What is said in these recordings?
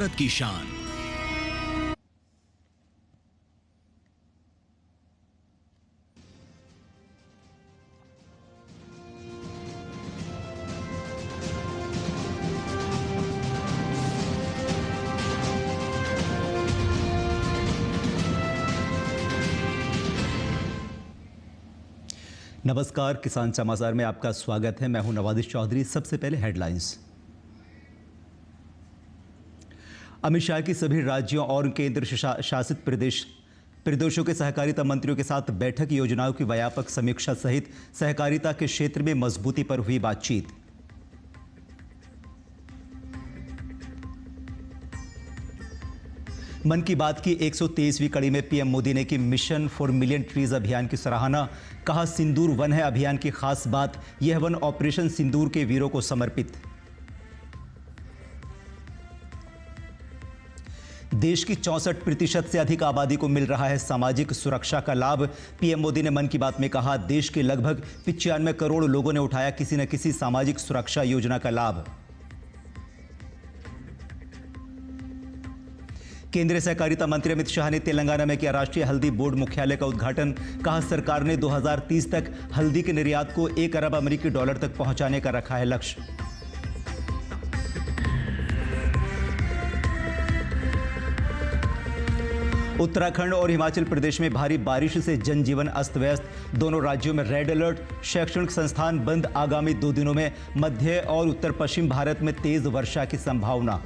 भारत की शान। नमस्कार, किसान समाचार में आपका स्वागत है। मैं हूं नवादिश चौधरी। सबसे पहले हेडलाइंस। अमित शाह की सभी राज्यों और केंद्र शासित प्रदेशों के सहकारिता मंत्रियों के साथ बैठक, योजनाओं की व्यापक समीक्षा सहित सहकारिता के क्षेत्र में मजबूती पर हुई बातचीत। मन की बात की 123वीं कड़ी में पीएम मोदी ने की मिशन फॉर मिलियन ट्रीज अभियान की सराहना। कहा, सिंदूर वन है अभियान की खास बात, यह वन ऑपरेशन सिंदूर के वीरों को समर्पित। देश की 64% से अधिक आबादी को मिल रहा है सामाजिक सुरक्षा का लाभ। पीएम मोदी ने मन की बात में कहा, देश के लगभग 95 करोड़ लोगों ने उठाया किसी न किसी सामाजिक सुरक्षा योजना का लाभ। केंद्रीय सहकारिता मंत्री अमित शाह ने तेलंगाना में किया राष्ट्रीय हल्दी बोर्ड मुख्यालय का उद्घाटन। कहा, सरकार ने 2030 तक हल्दी के निर्यात को $1 अरब अमेरिकी डॉलर तक पहुंचाने का रखा है लक्ष्य। उत्तराखंड और हिमाचल प्रदेश में भारी बारिश से जनजीवन अस्त व्यस्त। दोनों राज्यों में रेड अलर्ट, शैक्षणिक संस्थान बंद। आगामी 2 दिनों में मध्य और उत्तर पश्चिम भारत में तेज वर्षा की संभावना।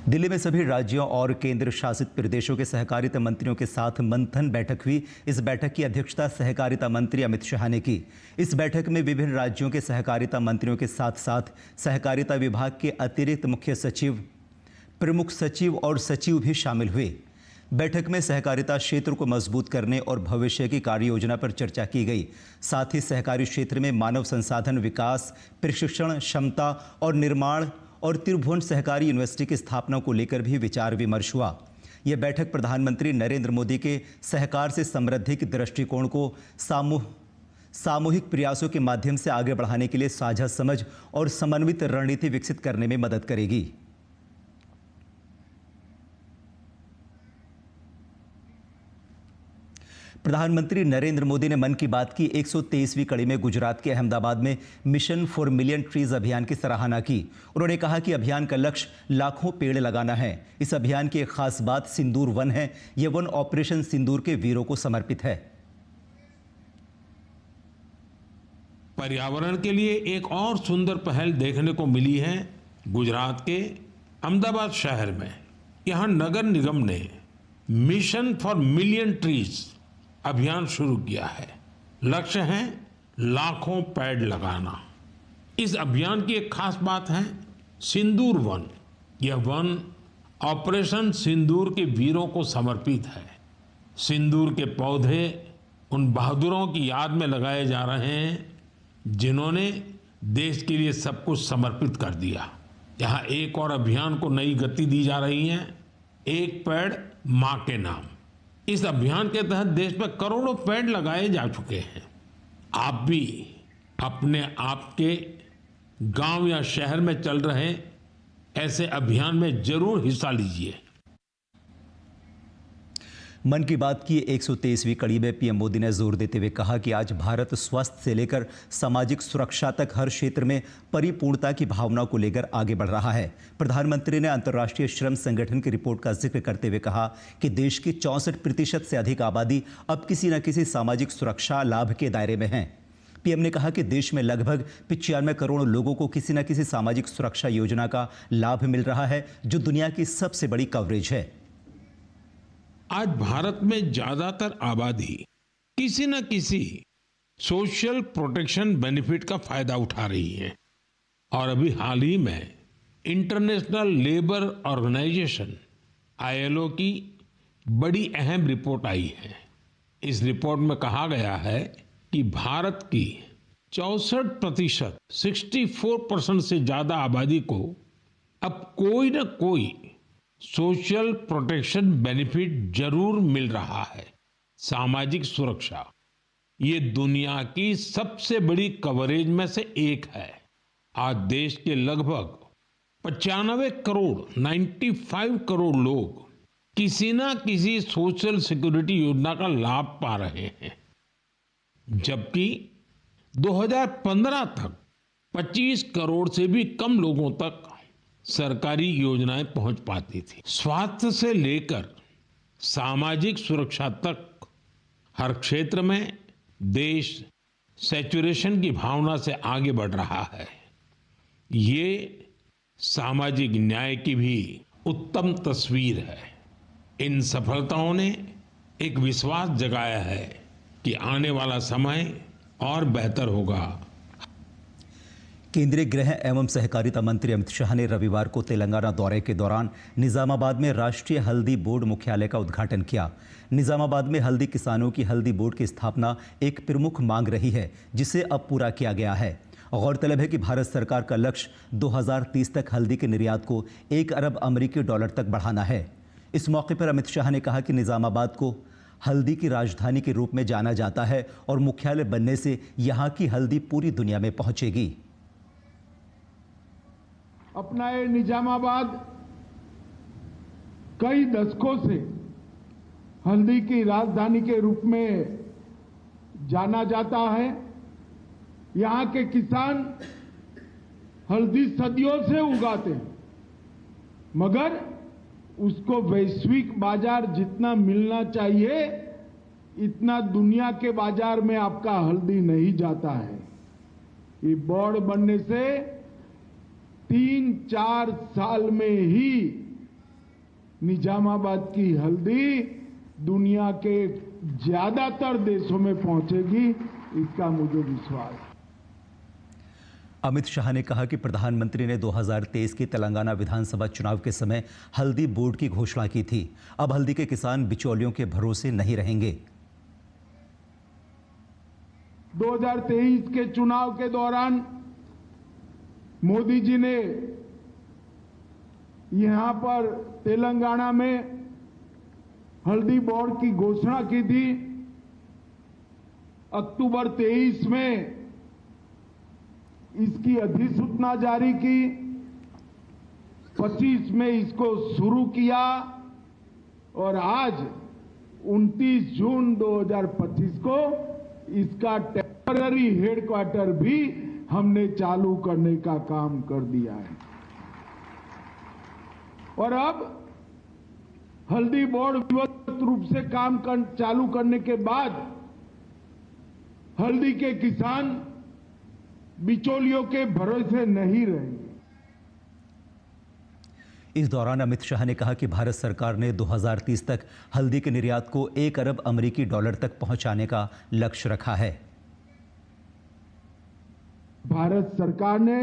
दिल्ली में सभी राज्यों और केंद्र शासित प्रदेशों के सहकारिता मंत्रियों के साथ मंथन बैठक हुई। इस बैठक की अध्यक्षता सहकारिता मंत्री अमित शाह ने की। इस बैठक में विभिन्न राज्यों के सहकारिता मंत्रियों के साथ साथ सहकारिता विभाग के अतिरिक्त मुख्य सचिव, प्रमुख सचिव और सचिव भी शामिल हुए। बैठक में सहकारिता क्षेत्र को मजबूत करने और भविष्य की कार्य योजना पर चर्चा की गई। साथ ही सहकारी क्षेत्र में मानव संसाधन विकास, प्रशिक्षण, क्षमता और निर्माण और त्रिभुवन सहकारी यूनिवर्सिटी की स्थापना को लेकर भी विचार विमर्श हुआ। यह बैठक प्रधानमंत्री नरेंद्र मोदी के सहकार से समृद्धि के दृष्टिकोण को सामूहिक प्रयासों के माध्यम से आगे बढ़ाने के लिए साझा समझ और समन्वित रणनीति विकसित करने में मदद करेगी। प्रधानमंत्री नरेंद्र मोदी ने मन की बात की 123वीं कड़ी में गुजरात के अहमदाबाद में मिशन फॉर मिलियन ट्रीज अभियान की सराहना की। उन्होंने कहा कि अभियान का लक्ष्य लाखों पेड़ लगाना है। इस अभियान की एक खास बात सिंदूर वन है। यह वन ऑपरेशन सिंदूर के वीरों को समर्पित है। पर्यावरण के लिए एक और सुंदर पहल देखने को मिली है गुजरात के अहमदाबाद शहर में। यहां नगर निगम ने मिशन फॉर मिलियन ट्रीज अभियान शुरू किया है। लक्ष्य है लाखों पेड़ लगाना। इस अभियान की एक खास बात है सिंदूर वन। यह वन ऑपरेशन सिंदूर के वीरों को समर्पित है। सिंदूर के पौधे उन बहादुरों की याद में लगाए जा रहे हैं जिन्होंने देश के लिए सब कुछ समर्पित कर दिया। यहाँ एक और अभियान को नई गति दी जा रही है, एक पेड़ मां के नाम। इस अभियान के तहत देश में करोड़ों पेड़ लगाए जा चुके हैं। आप भी अपने आप के गांव या शहर में चल रहे ऐसे अभियान में जरूर हिस्सा लीजिए। मन की बात की 123वीं कड़ी में पीएम मोदी ने जोर देते हुए कहा कि आज भारत स्वास्थ्य से लेकर सामाजिक सुरक्षा तक हर क्षेत्र में परिपूर्णता की भावना को लेकर आगे बढ़ रहा है। प्रधानमंत्री ने अंतर्राष्ट्रीय श्रम संगठन की रिपोर्ट का जिक्र करते हुए कहा कि देश की 64% से अधिक आबादी अब किसी न किसी सामाजिक सुरक्षा लाभ के दायरे में है। पीएम ने कहा कि देश में लगभग 95 करोड़ लोगों को किसी न किसी सामाजिक सुरक्षा योजना का लाभ मिल रहा है, जो दुनिया की सबसे बड़ी कवरेज है। आज भारत में ज्यादातर आबादी किसी न किसी सोशल प्रोटेक्शन बेनिफिट का फायदा उठा रही है। और अभी हाल ही में इंटरनेशनल लेबर ऑर्गेनाइजेशन ILO की बड़ी अहम रिपोर्ट आई है। इस रिपोर्ट में कहा गया है कि भारत की 64%, 64% से ज्यादा आबादी को अब कोई न कोई सोशल प्रोटेक्शन बेनिफिट जरूर मिल रहा है। सामाजिक सुरक्षा ये दुनिया की सबसे बड़ी कवरेज में से एक है। आज देश के लगभग 95 करोड़ 95 करोड़ लोग किसी ना किसी सोशल सिक्योरिटी योजना का लाभ पा रहे हैं, जबकि 2015 तक 25 करोड़ से भी कम लोगों तक सरकारी योजनाएं पहुंच पाती थी। स्वास्थ्य से लेकर सामाजिक सुरक्षा तक हर क्षेत्र में देश सैचुरेशन की भावना से आगे बढ़ रहा है। ये सामाजिक न्याय की भी उत्तम तस्वीर है। इन सफलताओं ने एक विश्वास जगाया है कि आने वाला समय और बेहतर होगा। केंद्रीय गृह एवं सहकारिता मंत्री अमित शाह ने रविवार को तेलंगाना दौरे के दौरान निजामाबाद में राष्ट्रीय हल्दी बोर्ड मुख्यालय का उद्घाटन किया। निजामाबाद में हल्दी किसानों की हल्दी बोर्ड की स्थापना एक प्रमुख मांग रही है, जिसे अब पूरा किया गया है। गौरतलब है कि भारत सरकार का लक्ष्य 2030 तक हल्दी के निर्यात को 1 अरब अमेरिकी डॉलर तक बढ़ाना है। इस मौके पर अमित शाह ने कहा कि निजामाबाद को हल्दी की राजधानी के रूप में जाना जाता है और मुख्यालय बनने से यहाँ की हल्दी पूरी दुनिया में पहुंचेगी। अपना ये निजामाबाद कई दशकों से हल्दी की राजधानी के रूप में जाना जाता है। यहाँ के किसान हल्दी सदियों से उगाते हैं, मगर उसको वैश्विक बाजार जितना मिलना चाहिए इतना दुनिया के बाजार में आपका हल्दी नहीं जाता है। ये बोर्ड बनने से 3-4 साल में ही निजामाबाद की हल्दी दुनिया के ज्यादातर देशों में पहुंचेगी, इसका मुझे विश्वास है। अमित शाह ने कहा कि प्रधानमंत्री ने 2023 के तेलंगाना विधानसभा चुनाव के समय हल्दी बोर्ड की घोषणा की थी। अब हल्दी के किसान बिचौलियों के भरोसे नहीं रहेंगे। 2023 के चुनाव के दौरान मोदी जी ने यहां पर तेलंगाना में हल्दी बोर्ड की घोषणा की थी। अक्टूबर 23 में इसकी अधिसूचना जारी की, 25 में इसको शुरू किया और आज 29 जून 2025 को इसका टेम्पररी हेडक्वार्टर भी हमने चालू करने का काम कर दिया है। और अब हल्दी बोर्ड विधिवत रूप से काम चालू करने के बाद हल्दी के किसान बिचौलियों के भरोसे नहीं रहेंगे। इस दौरान अमित शाह ने कहा कि भारत सरकार ने 2030 तक हल्दी के निर्यात को 1 अरब अमेरिकी डॉलर तक पहुंचाने का लक्ष्य रखा है। भारत सरकार ने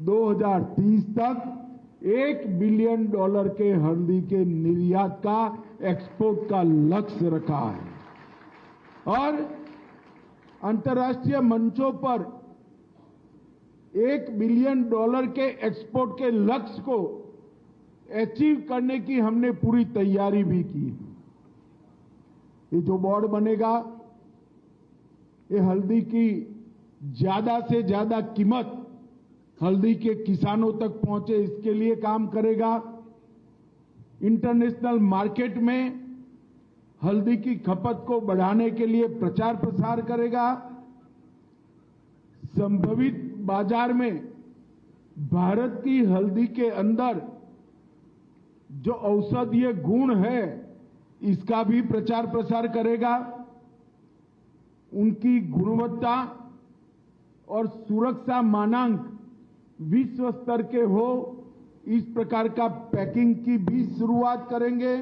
2030 तक $1 बिलियन के हल्दी के निर्यात का, एक्सपोर्ट का लक्ष्य रखा है और अंतर्राष्ट्रीय मंचों पर $1 बिलियन के एक्सपोर्ट के लक्ष्य को अचीव करने की हमने पूरी तैयारी भी की। ये जो बोर्ड बनेगा, ये हल्दी की ज्यादा से ज्यादा कीमत हल्दी के किसानों तक पहुंचे, इसके लिए काम करेगा। इंटरनेशनल मार्केट में हल्दी की खपत को बढ़ाने के लिए प्रचार प्रसार करेगा। संभावित बाजार में भारत की हल्दी के अंदर जो औषधीय गुण है, इसका भी प्रचार प्रसार करेगा। उनकी गुणवत्ता और सुरक्षा मानांक विश्व स्तर के हो, इस प्रकार का पैकिंग की भी शुरुआत करेंगे।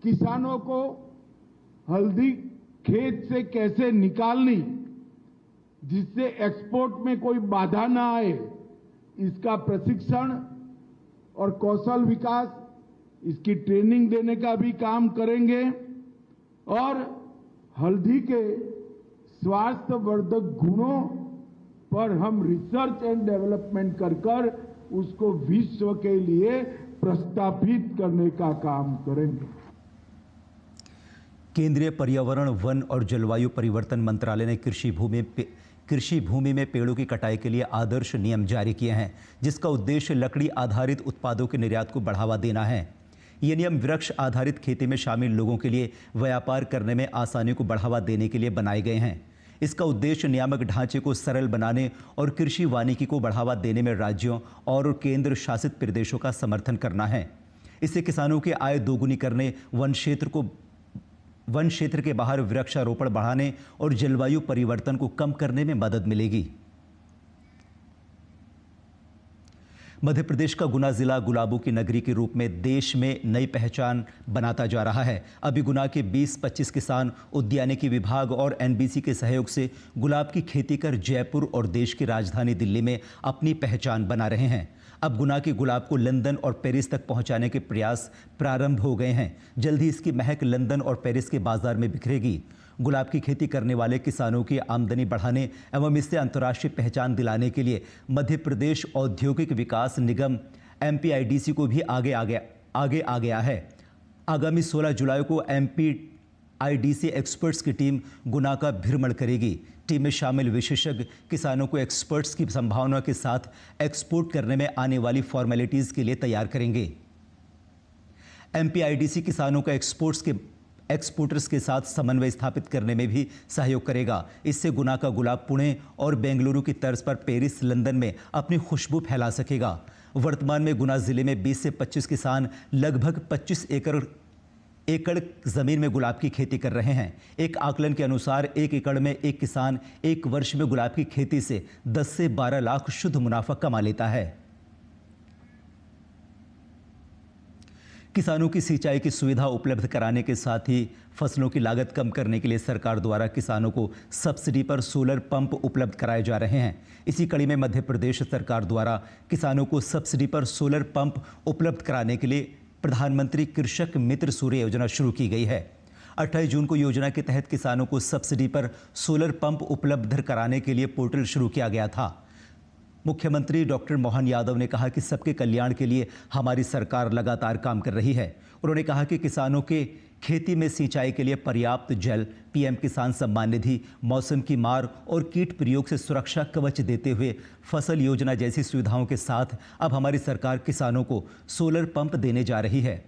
किसानों को हल्दी खेत से कैसे निकालनी, जिससे एक्सपोर्ट में कोई बाधा ना आए, इसका प्रशिक्षण और कौशल विकास, इसकी ट्रेनिंग देने का भी काम करेंगे और हल्दी के स्वास्थ्यवर्धक गुणों पर हम रिसर्च एंड डेवलपमेंट कर उसको विश्व के लिए प्रस्तावित करने का काम करेंगे। केंद्रीय पर्यावरण, वन और जलवायु परिवर्तन मंत्रालय ने कृषि भूमि में पेड़ों की कटाई के लिए आदर्श नियम जारी किए हैं, जिसका उद्देश्य लकड़ी आधारित उत्पादों के निर्यात को बढ़ावा देना है। ये नियम वृक्ष आधारित खेती में शामिल लोगों के लिए व्यापार करने में आसानी को बढ़ावा देने के लिए बनाए गए हैं। इसका उद्देश्य नियामक ढांचे को सरल बनाने और कृषि वानिकी को बढ़ावा देने में राज्यों और केंद्र शासित प्रदेशों का समर्थन करना है। इससे किसानों की आय दोगुनी करने, वन क्षेत्र के बाहर वृक्षारोपण बढ़ाने और जलवायु परिवर्तन को कम करने में मदद मिलेगी। मध्य प्रदेश का गुना जिला गुलाबों की नगरी के रूप में देश में नई पहचान बनाता जा रहा है। अभी गुना के 20-25 किसान उद्यानिकी विभाग और एनबीसी के सहयोग से गुलाब की खेती कर जयपुर और देश की राजधानी दिल्ली में अपनी पहचान बना रहे हैं। अब गुना के गुलाब को लंदन और पेरिस तक पहुंचाने के प्रयास प्रारंभ हो गए हैं। जल्द ही इसकी महक लंदन और पेरिस के बाजार में बिखरेगी। गुलाब की खेती करने वाले किसानों की आमदनी बढ़ाने एवं इससे अंतर्राष्ट्रीय पहचान दिलाने के लिए मध्य प्रदेश औद्योगिक विकास निगम MPIDC को भी आगे आ गया है। आगामी 16 जुलाई को MPIDC एक्सपर्ट्स की टीम गुना का भ्रमण करेगी। टीम में शामिल विशेषज्ञ किसानों को एक्सपर्ट्स की संभावना के साथ एक्सपोर्ट करने में आने वाली फॉर्मेलिटीज़ के लिए तैयार करेंगे। MPIDC किसानों का एक्सपोर्टर्स के साथ समन्वय स्थापित करने में भी सहयोग करेगा। इससे गुना का गुलाब पुणे और बेंगलुरु की तर्ज पर पेरिस, लंदन में अपनी खुशबू फैला सकेगा। वर्तमान में गुना जिले में 20 से 25 किसान लगभग 25 एकड़ जमीन में गुलाब की खेती कर रहे हैं। एक आकलन के अनुसार 1 एकड़ में एक किसान 1 वर्ष में गुलाब की खेती से 10 से 12 लाख शुद्ध मुनाफा कमा लेता है। किसानों की सिंचाई की सुविधा उपलब्ध कराने के साथ ही फसलों की लागत कम करने के लिए सरकार द्वारा किसानों को सब्सिडी पर सोलर पंप उपलब्ध कराए जा रहे हैं। इसी कड़ी में मध्य प्रदेश सरकार द्वारा किसानों को सब्सिडी पर सोलर पंप उपलब्ध कराने के लिए प्रधानमंत्री कृषक मित्र सूर्य योजना शुरू की गई है। 28 जून को योजना के तहत किसानों को सब्सिडी पर सोलर पंप उपलब्ध कराने के लिए पोर्टल शुरू किया गया था। मुख्यमंत्री डॉक्टर मोहन यादव ने कहा कि सबके कल्याण के लिए हमारी सरकार लगातार काम कर रही है। उन्होंने कहा कि किसानों के खेती में सिंचाई के लिए पर्याप्त जल, PM किसान सम्मान निधि, मौसम की मार और कीट प्रयोग से सुरक्षा कवच देते हुए फसल योजना जैसी सुविधाओं के साथ अब हमारी सरकार किसानों को सोलर पंप देने जा रही है।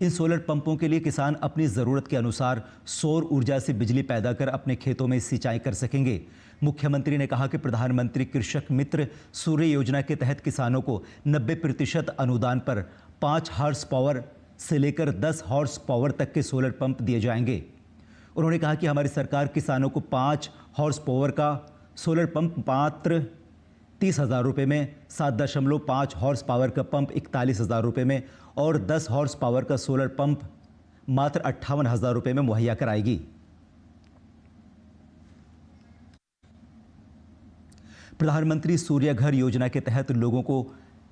इन सोलर पंपों के लिए किसान अपनी ज़रूरत के अनुसार सौर ऊर्जा से बिजली पैदा कर अपने खेतों में सिंचाई कर सकेंगे। मुख्यमंत्री ने कहा कि प्रधानमंत्री कृषक मित्र सूर्य योजना के तहत किसानों को 90% अनुदान पर 5 हॉर्स पावर से लेकर 10 हॉर्स पावर तक के सोलर पंप दिए जाएंगे। उन्होंने कहा कि हमारी सरकार किसानों को 5 हॉर्स पावर का सोलर पंप मात्र 30,000 रुपये में, 7.5 हॉर्स पावर का पंप 41,000 रुपये में और 10 हॉर्स पावर का सोलर पंप मात्र 58,000 रुपये में मुहैया कराएगी। प्रधानमंत्री सूर्य घर योजना के तहत लोगों को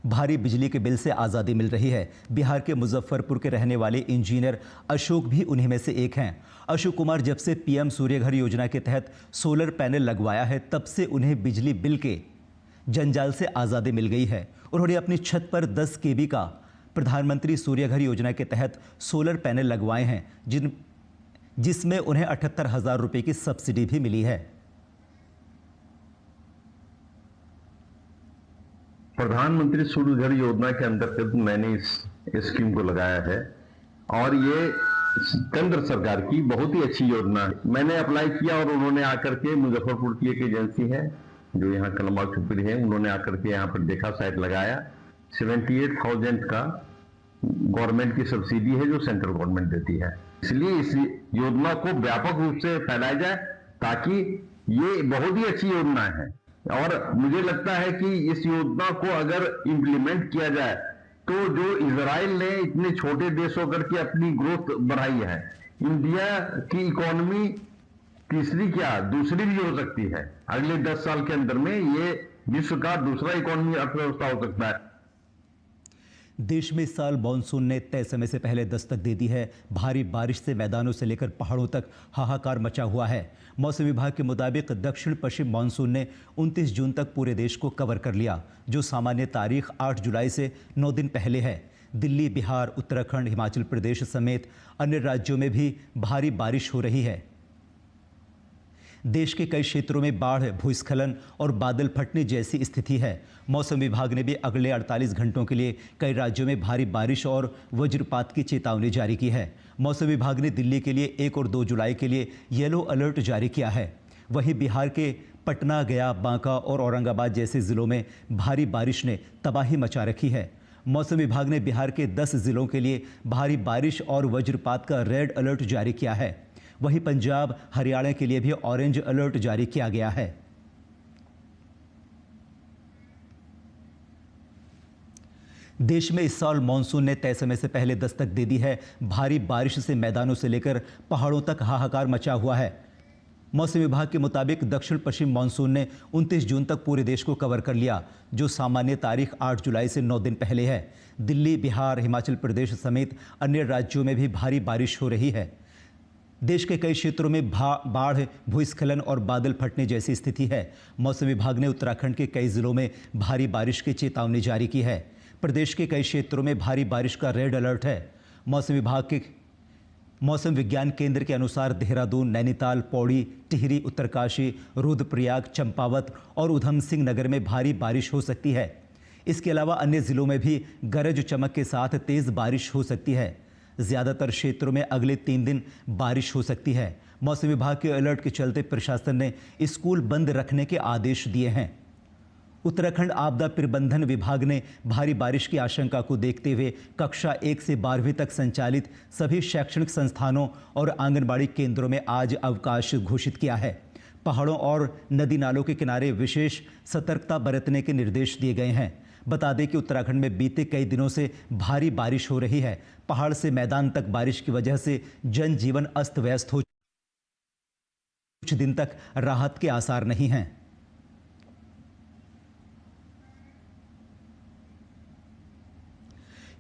भारी बिजली के बिल से आज़ादी मिल रही है। बिहार के मुजफ्फरपुर के रहने वाले इंजीनियर अशोक भी उन्हीं में से एक हैं। अशोक कुमार जब से PM सूर्य घर योजना के तहत सोलर पैनल लगवाया है, तब से उन्हें बिजली बिल के जंजाल से आज़ादी मिल गई है। उन्होंने अपनी छत पर 10 kV का प्रधानमंत्री सूर्य घर योजना के तहत सोलर पैनल लगवाए हैं, जिसमें उन्हें 78,000 रुपये की सब्सिडी भी मिली है। प्रधानमंत्री सूर्य घर योजना के अंतर्गत मैंने इस स्कीम को लगाया है और ये केंद्र सरकार की बहुत ही अच्छी योजना है। मैंने अप्लाई किया और उन्होंने आकर के, मुजफ्फरपुर की एक एजेंसी है जो यहाँ कलमा छुपरी है, उन्होंने आकर के यहाँ पर देखा, साइट लगाया। 78,000 का गवर्नमेंट की सब्सिडी है जो सेंट्रल गवर्नमेंट देती है। इसलिए इस योजना को व्यापक रूप से फैलाया जाए ताकि ये बहुत ही अच्छी योजना है और मुझे लगता है कि इस योजना को अगर इम्प्लीमेंट किया जाए तो जो इजराइल ने इतने छोटे देश होकर के अपनी ग्रोथ बढ़ाई है, इंडिया की इकोनॉमी तीसरी क्या दूसरी भी हो सकती है। अगले 10 साल के अंदर में ये विश्व का दूसरा इकोनॉमी अर्थव्यवस्था हो सकता है। देश में इस साल मानसून ने तय समय से पहले दस्तक दे दी है। भारी बारिश से मैदानों से लेकर पहाड़ों तक हाहाकार मचा हुआ है। मौसम विभाग के मुताबिक दक्षिण पश्चिम मानसून ने 29 जून तक पूरे देश को कवर कर लिया, जो सामान्य तारीख 8 जुलाई से 9 दिन पहले है। दिल्ली, बिहार, उत्तराखंड, हिमाचल प्रदेश समेत अन्य राज्यों में भी भारी बारिश हो रही है। देश के कई क्षेत्रों में बाढ़, भूस्खलन और बादल फटने जैसी स्थिति है। मौसम विभाग ने भी अगले 48 घंटों के लिए कई राज्यों में भारी बारिश और वज्रपात की चेतावनी जारी की है। मौसम विभाग ने दिल्ली के लिए 1 और 2 जुलाई के लिए येलो अलर्ट जारी किया है। वहीं बिहार के पटना, गया, बांका और औरंगाबाद जैसे जिलों में भारी बारिश ने तबाही मचा रखी है। मौसम विभाग ने बिहार के 10 जिलों के लिए भारी बारिश और वज्रपात का रेड अलर्ट जारी किया है। वहीं पंजाब, हरियाणा के लिए भी ऑरेंज अलर्ट जारी किया गया है। देश में इस साल मानसून ने तय समय से पहले दस्तक दे दी है। भारी बारिश से मैदानों से लेकर पहाड़ों तक हाहाकार मचा हुआ है। मौसम विभाग के मुताबिक दक्षिण पश्चिम मानसून ने 29 जून तक पूरे देश को कवर कर लिया, जो सामान्य तारीख 8 जुलाई से 9 दिन पहले है। दिल्ली, बिहार, हिमाचल प्रदेश समेत अन्य राज्यों में भी भारी बारिश हो रही है। देश के कई क्षेत्रों में बाढ़, भूस्खलन और बादल फटने जैसी स्थिति है। मौसम विभाग ने उत्तराखंड के कई जिलों में भारी बारिश की चेतावनी जारी की है। प्रदेश के कई क्षेत्रों में भारी बारिश का रेड अलर्ट है। मौसम विभाग के मौसम विज्ञान केंद्र के अनुसार देहरादून, नैनीताल, पौड़ी, टिहरी, उत्तरकाशी, रुद्रप्रयाग, चंपावत और उधम सिंह नगर में भारी बारिश हो सकती है। इसके अलावा अन्य जिलों में भी गरज चमक के साथ तेज बारिश हो सकती है। ज़्यादातर क्षेत्रों में अगले 3 दिन बारिश हो सकती है। मौसम विभाग के अलर्ट के चलते प्रशासन ने स्कूल बंद रखने के आदेश दिए हैं। उत्तराखंड आपदा प्रबंधन विभाग ने भारी बारिश की आशंका को देखते हुए कक्षा 1 से 12वीं तक संचालित सभी शैक्षणिक संस्थानों और आंगनबाड़ी केंद्रों में आज अवकाश घोषित किया है। पहाड़ों और नदी नालों के किनारे विशेष सतर्कता बरतने के निर्देश दिए गए हैं। बता दें कि उत्तराखंड में बीते कई दिनों से भारी बारिश हो रही है। पहाड़ से मैदान तक बारिश की वजह से जनजीवन अस्त व्यस्त हो, कुछ दिन तक राहत के आसार नहीं हैं।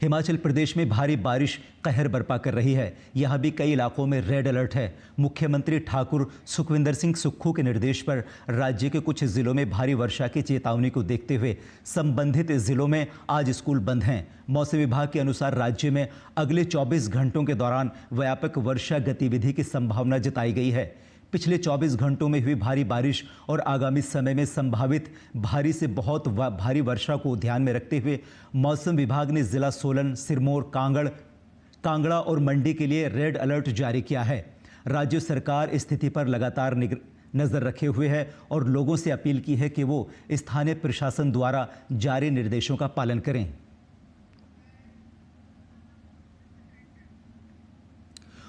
हिमाचल प्रदेश में भारी बारिश कहर बरपा कर रही है। यहां भी कई इलाकों में रेड अलर्ट है। मुख्यमंत्री ठाकुर सुखविंदर सिंह सुक्खू के निर्देश पर राज्य के कुछ जिलों में भारी वर्षा की चेतावनी को देखते हुए संबंधित जिलों में आज स्कूल बंद हैं। मौसम विभाग के अनुसार राज्य में अगले 24 घंटों के दौरान व्यापक वर्षा गतिविधि की संभावना जताई गई है। पिछले 24 घंटों में हुई भारी बारिश और आगामी समय में संभावित भारी से बहुत भारी वर्षा को ध्यान में रखते हुए मौसम विभाग ने जिला सोलन, सिरमौर, कांगड़ा और मंडी के लिए रेड अलर्ट जारी किया है। राज्य सरकार स्थिति पर लगातार नजर रखे हुए है और लोगों से अपील की है कि वो स्थानीय प्रशासन द्वारा जारी निर्देशों का पालन करें।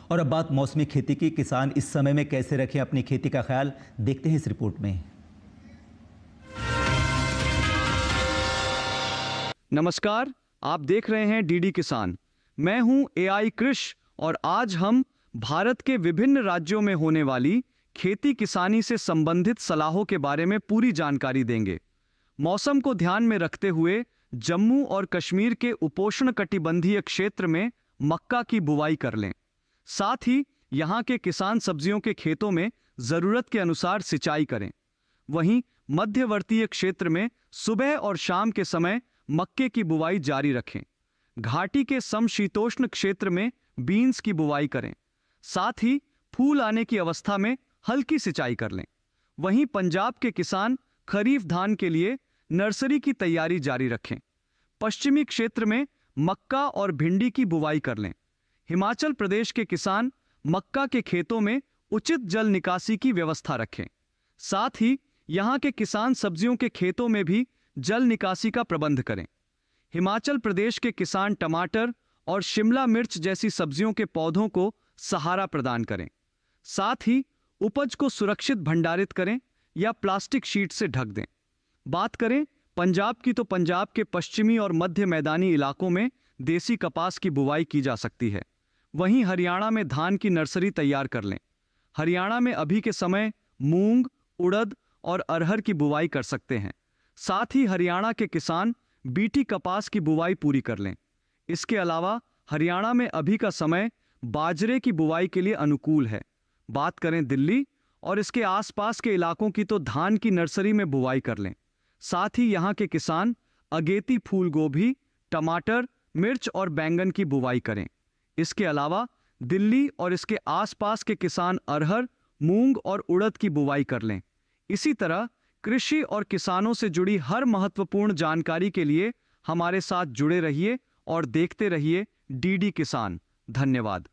और अब बात मौसमी खेती की। किसान इस समय में कैसे रखें अपनी खेती का ख्याल, देखते हैं इस रिपोर्ट में। नमस्कार, आप देख रहे हैं डीडी किसान। मैं हूं एआई कृष और आज हम भारत के विभिन्न राज्यों में होने वाली खेती किसानी से संबंधित सलाहों के बारे में पूरी जानकारी देंगे। मौसम को ध्यान में रखते हुए जम्मू और कश्मीर के उपोष्णकटिबंधीय क्षेत्र में मक्का की बुवाई कर लें। साथ ही यहाँ के किसान सब्जियों के खेतों में जरूरत के अनुसार सिंचाई करें। वहीं मध्यवर्तीय क्षेत्र में सुबह और शाम के समय मक्के की बुवाई जारी रखें। घाटी के समशीतोष्ण क्षेत्र में बीन्स की बुवाई करें। साथ ही फूल आने की अवस्था में हल्की सिंचाई कर लें। वहीं पंजाब के किसान खरीफ धान के लिए नर्सरी की तैयारी जारी रखें। पश्चिमी क्षेत्र में मक्का और भिंडी की बुवाई कर लें। हिमाचल प्रदेश के किसान मक्का के खेतों में उचित जल निकासी की व्यवस्था रखें। साथ ही यहाँ के किसान सब्जियों के खेतों में भी जल निकासी का प्रबंध करें। हिमाचल प्रदेश के किसान टमाटर और शिमला मिर्च जैसी सब्जियों के पौधों को सहारा प्रदान करें। साथ ही उपज को सुरक्षित भंडारित करें या प्लास्टिक शीट से ढक दें। बात करें पंजाब की, तो पंजाब के पश्चिमी और मध्य मैदानी इलाकों में देसी कपास की बुवाई की जा सकती है। वहीं हरियाणा में धान की नर्सरी तैयार कर लें। हरियाणा में अभी के समय मूंग, उड़द और अरहर की बुवाई कर सकते हैं। साथ ही हरियाणा के किसान बीटी कपास की बुवाई पूरी कर लें। इसके अलावा हरियाणा में अभी का समय बाजरे की बुवाई के लिए अनुकूल है। बात करें दिल्ली और इसके आसपास के इलाकों की, तो धान की नर्सरी में बुवाई कर लें। साथ ही यहाँ के किसान अगेती फूल गोभी, टमाटर, मिर्च और बैंगन की बुवाई करें। इसके अलावा दिल्ली और इसके आसपास के किसान अरहर, मूंग और उड़द की बुवाई कर लें। इसी तरह कृषि और किसानों से जुड़ी हर महत्वपूर्ण जानकारी के लिए हमारे साथ जुड़े रहिए और देखते रहिए डीडी किसान। धन्यवाद।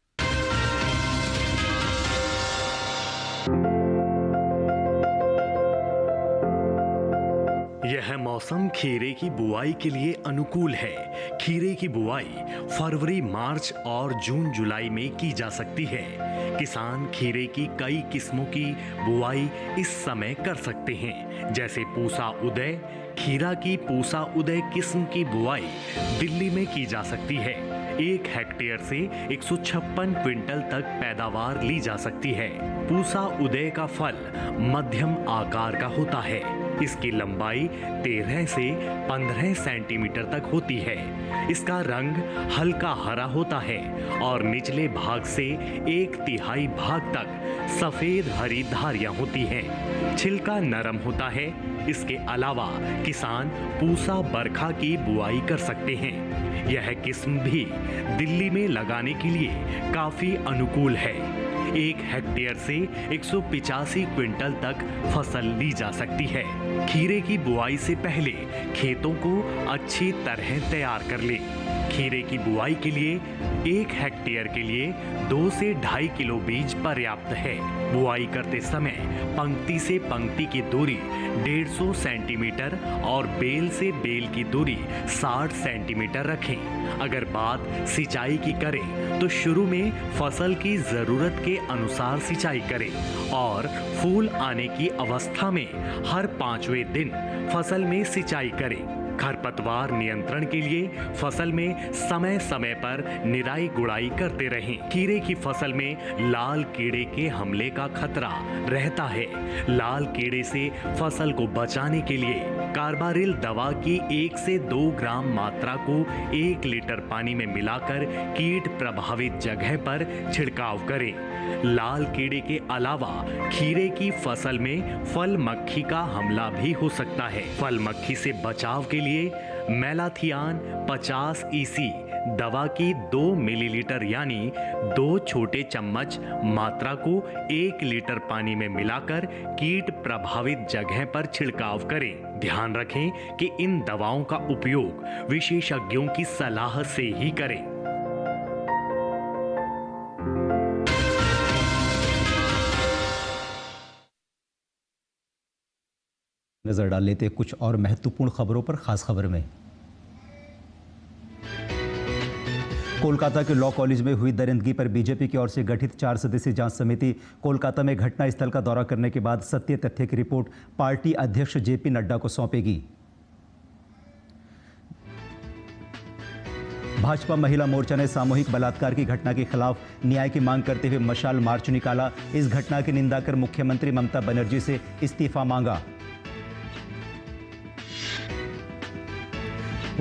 यह मौसम खीरे की बुआई के लिए अनुकूल है। खीरे की बुआई फरवरी, मार्च और जून जुलाई में की जा सकती है। किसान खीरे की कई किस्मों की बुआई इस समय कर सकते हैं, जैसे पूसा उदय। खीरा की पूसा उदय किस्म की बुआई दिल्ली में की जा सकती है। 1 हेक्टेयर से 156 क्विंटल तक पैदावार ली जा सकती है। पूसा उदय का फल मध्यम आकार का होता है। इसकी लंबाई 13 से 15 सेंटीमीटर तक होती है। इसका रंग हल्का हरा होता है और निचले भाग से 1/3 भाग तक सफेद हरी धारियां होती हैं। छिलका नरम होता है। इसके अलावा किसान पूसा बरखा की बुआई कर सकते हैं। यह किस्म भी दिल्ली में लगाने के लिए काफी अनुकूल है। 1 हेक्टेयर से 185 क्विंटल तक फसल ली जा सकती है। खीरे की बुआई से पहले खेतों को अच्छी तरह तैयार कर ले। खीरे की बुआई के लिए 1 हेक्टेयर के लिए 2 से 2.5 किलो बीज पर्याप्त है। बुआई करते समय पंक्ति से पंक्ति की दूरी 150 सेंटीमीटर और बेल से बेल की दूरी 60 सेंटीमीटर रखें। अगर बात सिंचाई की करें तो शुरू में फसल की जरूरत के अनुसार सिंचाई करें और फूल आने की अवस्था में हर 5वें दिन फसल में सिंचाई करें। खरपतवार नियंत्रण के लिए फसल में समय समय पर निराई गुड़ाई करते रहें। खीरे की फसल में लाल कीड़े के हमले का खतरा रहता है। लाल कीड़े से फसल को बचाने के लिए कार्बारिल दवा की 1 से 2 ग्राम मात्रा को 1 लीटर पानी में मिलाकर कीट प्रभावित जगह पर छिड़काव करें। लाल कीड़े के अलावा खीरे की फसल में फल मक्खी का हमला भी हो सकता है। फल मक्खी से बचाव के लिए मेलाथियान 50 EC दवा की 2 मिलीलीटर यानी 2 छोटे चम्मच मात्रा को 1 लीटर पानी में मिलाकर कीट प्रभावित जगह पर छिड़काव करें। ध्यान रखें कि इन दवाओं का उपयोग विशेषज्ञों की सलाह से ही करें। नजर डाल लेते हैं कुछ और महत्वपूर्ण खबरों पर। खास खबर में कोलकाता के लॉ कॉलेज में हुई दरिंदगी पर बीजेपी की ओर से गठित 4 सदस्यीय जांच समिति कोलकाता में घटनास्थल का दौरा करने के बाद सत्य तथ्य की रिपोर्ट पार्टी अध्यक्ष जेपी नड्डा को सौंपेगी। भाजपा महिला मोर्चा ने सामूहिक बलात्कार की घटना के खिलाफ न्याय की मांग करते हुए मशाल मार्च निकाला। इस घटना की निंदा कर मुख्यमंत्री ममता बनर्जी से इस्तीफा मांगा।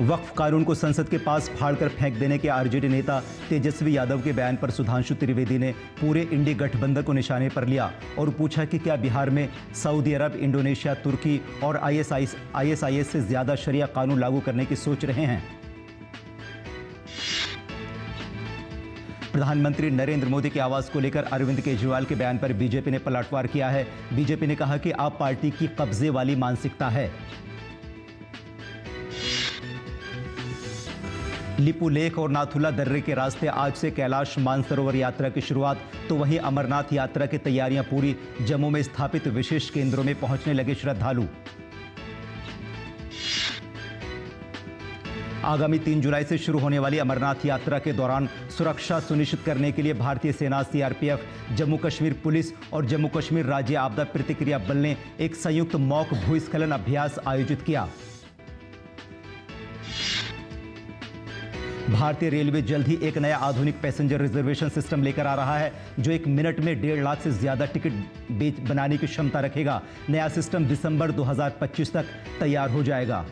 वक्फ कानून को संसद के पास फाड़कर फेंक देने के आरजेडी नेता तेजस्वी यादव के बयान पर सुधांशु त्रिवेदी ने पूरे इंडी गठबंधन को निशाने पर लिया और पूछा कि क्या बिहार में सऊदी अरब, इंडोनेशिया, तुर्की और आईएसआईएस से ज्यादा शरिया कानून लागू करने की सोच रहे हैं। प्रधानमंत्री नरेंद्र मोदी के आवास को लेकर अरविंद केजरीवाल के बयान पर बीजेपी ने पलटवार किया है। बीजेपी ने कहा कि आप पार्टी की कब्जे वाली मानसिकता है। लिपू लेक और नाथुला दर्रे के रास्ते आज से कैलाश मानसरोवर यात्रा की शुरुआत, तो वहीं अमरनाथ यात्रा की तैयारियां पूरी। जम्मू में स्थापित विशेष केंद्रों में पहुंचने लगे श्रद्धालु। आगामी 3 जुलाई से शुरू होने वाली अमरनाथ यात्रा के दौरान सुरक्षा सुनिश्चित करने के लिए भारतीय सेना, सीआरपीएफ, जम्मू कश्मीर पुलिस और जम्मू कश्मीर राज्य आपदा प्रतिक्रिया बल ने एक संयुक्त मॉक भूस्खलन अभ्यास आयोजित किया। भारतीय रेलवे जल्द ही एक नया आधुनिक पैसेंजर रिजर्वेशन सिस्टम लेकर आ रहा है, जो 1 मिनट में 1.5 लाख से ज्यादा टिकट बनाने की क्षमता रखेगा। नया सिस्टम दिसंबर 2025 तक तैयार हो जाएगा।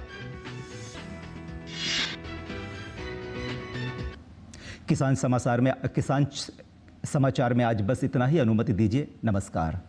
किसान समाचार में आज बस इतना ही। अनुमति दीजिए। नमस्कार।